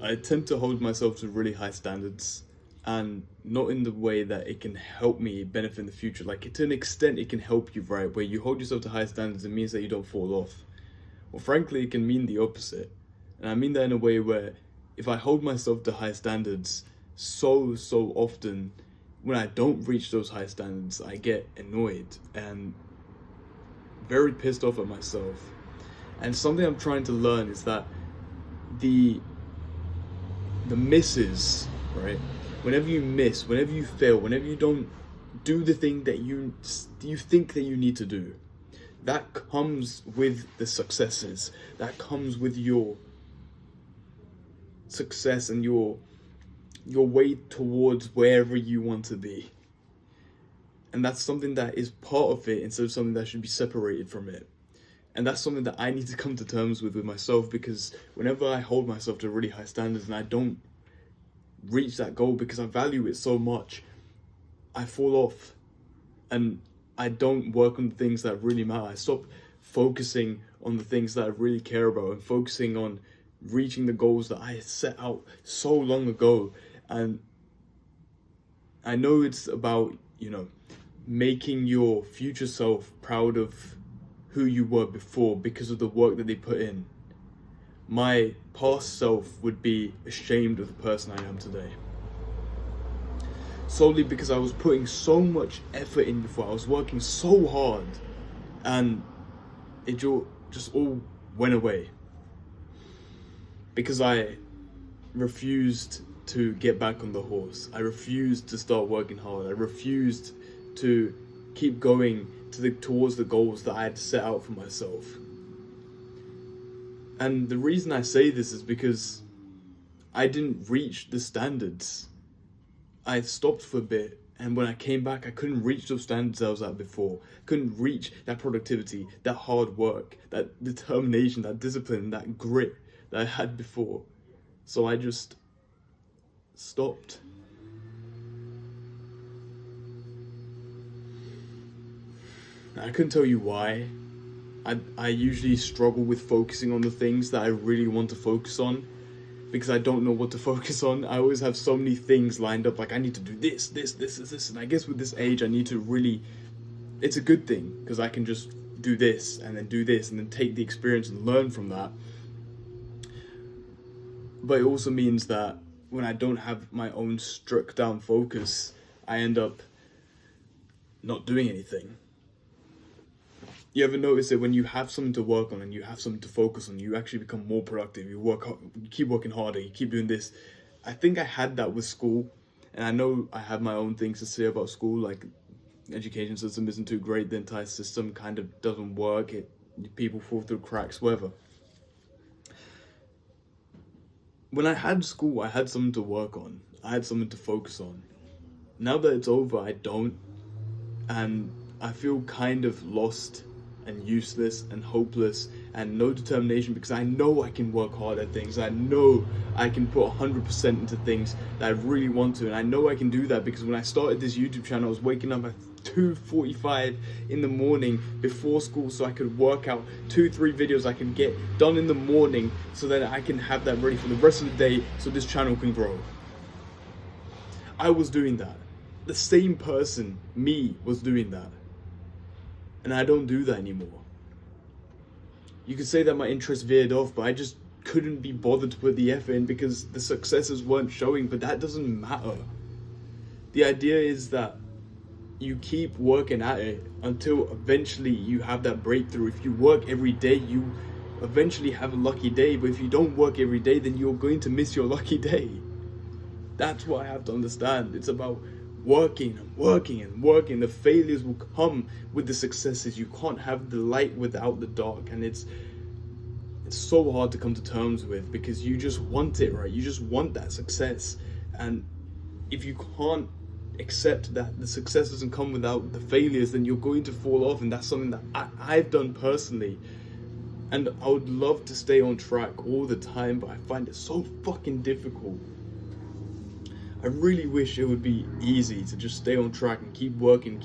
I tend to hold myself to really high standards, and not in the way that it can help me benefit in the future. Like, to an extent, it can help you, right? Where you hold yourself to high standards, it means that you don't fall off. Well, frankly, it can mean the opposite. And I mean that in a way where if I hold myself to high standards so often, when I don't reach those high standards, I get annoyed and very pissed off at myself. And something I'm trying to learn is that the misses, right? Whenever you miss, whenever you fail, whenever you don't do the thing that you think that you need to do, that comes with the successes. That comes with your success and your way towards wherever you want to be. And that's something that is part of it instead of something that should be separated from it. And that's something that I need to come to terms with myself, because whenever I hold myself to really high standards and I don't reach that goal because I value it so much, I fall off and I don't work on the things that really matter. I stop focusing on the things that I really care about and focusing on reaching the goals that I set out so long ago. And I know it's about, making your future self proud of who you were before because of the work that they put in. My past self would be ashamed of the person I am today. Solely because I was putting so much effort in before. I was working so hard and it just all went away. Because I refused to get back on the horse. I refused to start working hard. I refused to keep going towards the goals that I had set out for myself. And the reason I say this is because I didn't reach the standards. I stopped for a bit, and when I came back, I couldn't reach those standards I was at before. Couldn't reach that productivity, that hard work, that determination, that discipline, that grit that I had before. So I just stopped. I couldn't tell you why. I usually struggle with focusing on the things that I really want to focus on because I don't know what to focus on. I always have so many things lined up, like I need to do this, and I guess with this age I need to really, it's a good thing because I can just do this and then do this and then take the experience and learn from that. But it also means that when I don't have my own struck down focus, I end up not doing anything. You ever notice that when you have something to work on and you have something to focus on, you actually become more productive. You keep working harder, you keep doing this. I think I had that with school, and I know I have my own things to say about school, like education system isn't too great, the entire system kind of doesn't work, people fall through cracks, whatever. When I had school, I had something to work on. I had something to focus on. Now that it's over, I don't. And I feel kind of lost and useless and hopeless and no determination because I know I can work hard at things. I know I can put 100% into things that I really want to. And I know I can do that because when I started this YouTube channel, I was waking up at 2:45 in the morning before school so I could work out 2-3 videos I can get done in the morning so that I can have that ready for the rest of the day so this channel can grow. I was doing that. The same person, me, was doing that. And I don't do that anymore. You could say that my interest veered off, but I just couldn't be bothered to put the effort in because the successes weren't showing, but that doesn't matter. The idea is that you keep working at it until eventually you have that breakthrough. If you work every day, you eventually have a lucky day, but if you don't work every day, then you're going to miss your lucky day. That's what I have to understand. It's about working and working and working. The failures will come with the successes. You can't have the light without the dark, and it's so hard to come to terms with because you just want it, right? You just want that success, and if you can't accept that the success doesn't come without the failures, then you're going to fall off. And that's something that I've done personally, and I would love to stay on track all the time, but I find it so fucking difficult. I really wish it would be easy to just stay on track and keep working,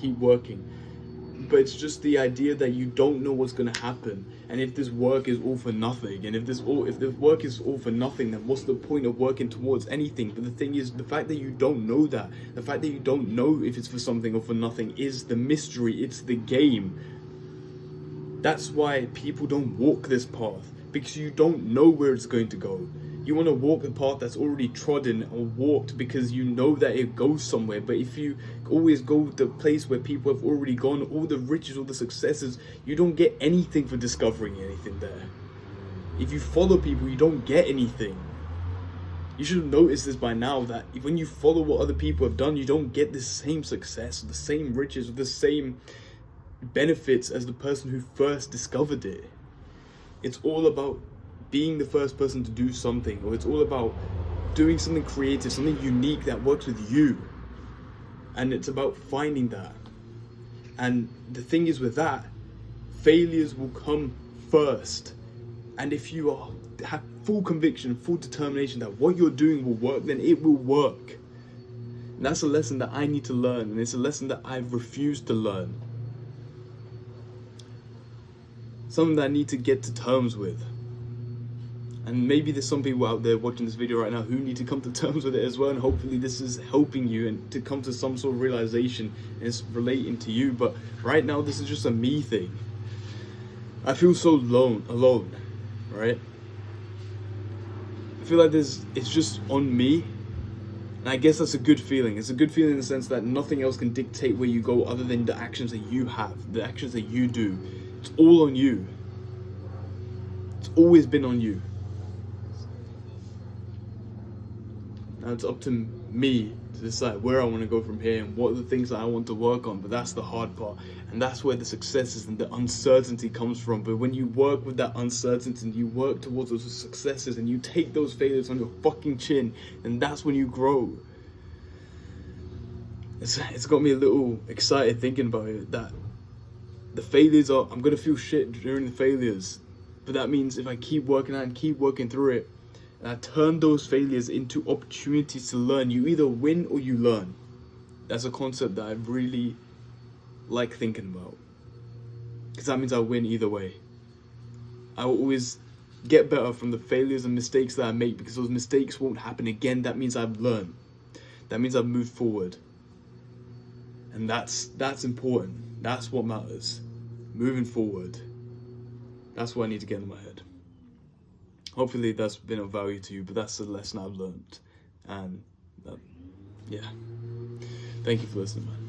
but it's just the idea that you don't know what's going to happen, and if this work is all for nothing, and if the work is all for nothing, then what's the point of working towards anything? But the thing is, the fact that you don't know that, the fact that you don't know if it's for something or for nothing, is the mystery. It's the game. That's why people don't walk this path, because you don't know where it's going to go. You want to walk the path that's already trodden or walked because you know that it goes somewhere. But if you always go to the place where people have already gone, all the riches, all the successes, you don't get anything for discovering anything there. If you follow people, you don't get anything. You should have noticed this by now, that when you follow what other people have done, you don't get the same success, or the same riches, or the same benefits as the person who first discovered it. It's all about being the first person to do something, or it's all about doing something creative, something unique that works with you. And it's about finding that. And the thing is with that, failures will come first. And if you have full conviction, full determination that what you're doing will work, then it will work. And that's a lesson that I need to learn, and it's a lesson that I've refused to learn. Something that I need to get to terms with. And maybe there's some people out there watching this video right now who need to come to terms with it as well, and hopefully this is helping you and to come to some sort of realization and it's relating to you. But right now, this is just a me thing. I feel so alone, right? I feel like it's just on me, and I guess that's a good feeling. It's a good feeling in the sense that nothing else can dictate where you go other than the actions that you have, the actions that you do. It's all on you. It's always been on you. Now it's up to me to decide where I want to go from here and what are the things that I want to work on. But that's the hard part, and that's where the successes and the uncertainty comes from. But when you work with that uncertainty and you work towards those successes and you take those failures on your fucking chin, then that's when you grow. It's got me a little excited thinking about it, that the failures are, I'm gonna feel shit during the failures, but that means if I keep working out and keep working through it, and I turn those failures into opportunities to learn, you either win or you learn. That's a concept that I really like thinking about, because that means I win either way. I will always get better from the failures and mistakes that I make, because those mistakes won't happen again. That means I've learned. That means I've moved forward. And that's important. That's what matters. Moving forward. That's what I need to get in my head. Hopefully that's been of value to you, but that's the lesson I've learned. And yeah. Thank you for listening, man.